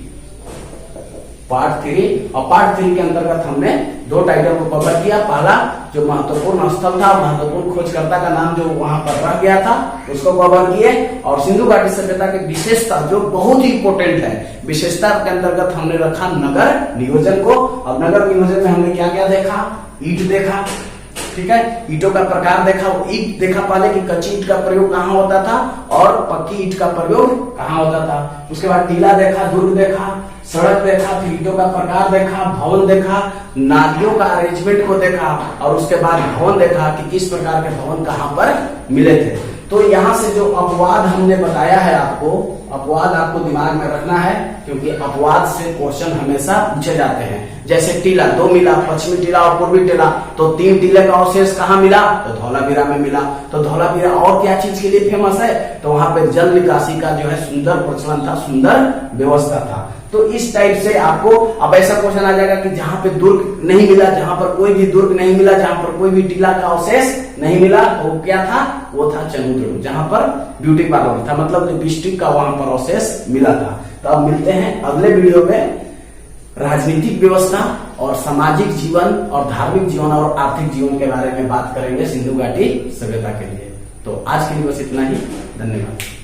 पार्ट 3। और पार्ट 3 के अंतर्गत हमने 2 टाइटल को कवर किया। पहला जो महत्वपूर्ण स्थल था, महत्वपूर्ण खोजकर्ता का नाम जो वहां पर रह गया था, उसको कवर किए। और सिंधु घाटी सभ्यता की विशेषता जो बहुत ही इंपोर्टेंट है, विशेषता के अंतर्गत हमने रखा नगर नियोजन को। और नगर नियोजन में हमने क्या क्या देखा, ईंट देखा, ठीक है, ईंटों का प्रकार देखा। ईंट देखा पहले कि कच्ची ईंट का प्रयोग कहाँ होता था और पक्की ईंट का प्रयोग कहाँ होता था। उसके बाद टीला देखा, दुर्ग देखा, सड़क देखा, फिर ईंटों का प्रकार देखा, भवन देखा, नालियों का अरेंजमेंट को देखा, और उसके बाद भवन देखा कि किस प्रकार के भवन कहाँ पर मिले थे। तो यहाँ से जो अपवाद हमने बताया है आपको, अपवाद आपको दिमाग में रखना है, क्योंकि अपवाद से क्वेश्चन हमेशा पूछे जाते हैं। जैसे टीला 2 मिला, पश्चिमी टीला और पूर्वी टीला, तो 3 टीले का अवशेष कहाँ मिला, तो धौलावीरा में मिला। तो धौलावीरा और क्या चीज के लिए फेमस है, तो वहां पे जल निकासी का जो है सुंदर प्रचलन था, सुंदर व्यवस्था था। तो इस टाइप से आपको अब ऐसा क्वेश्चन आ जाएगा कि जहां पे दुर्ग नहीं मिला, जहां पर कोई भी दुर्ग नहीं मिला, जहां पर कोई भी टीला का अवशेष नहीं मिला, तो क्या था, वो था चंद्रदुर्ग, जहां पर ब्यूटी पार्लर था, मतलब लिपस्टिक का वहां पर अवशेष मिला था। तो अब मिलते हैं अगले वीडियो में राजनीतिक व्यवस्था और सामाजिक जीवन और धार्मिक जीवन और आर्थिक जीवन के बारे में बात करेंगे सिंधु घाटी सभ्यता के लिए। तो आज के लिए बस इतना ही, धन्यवाद।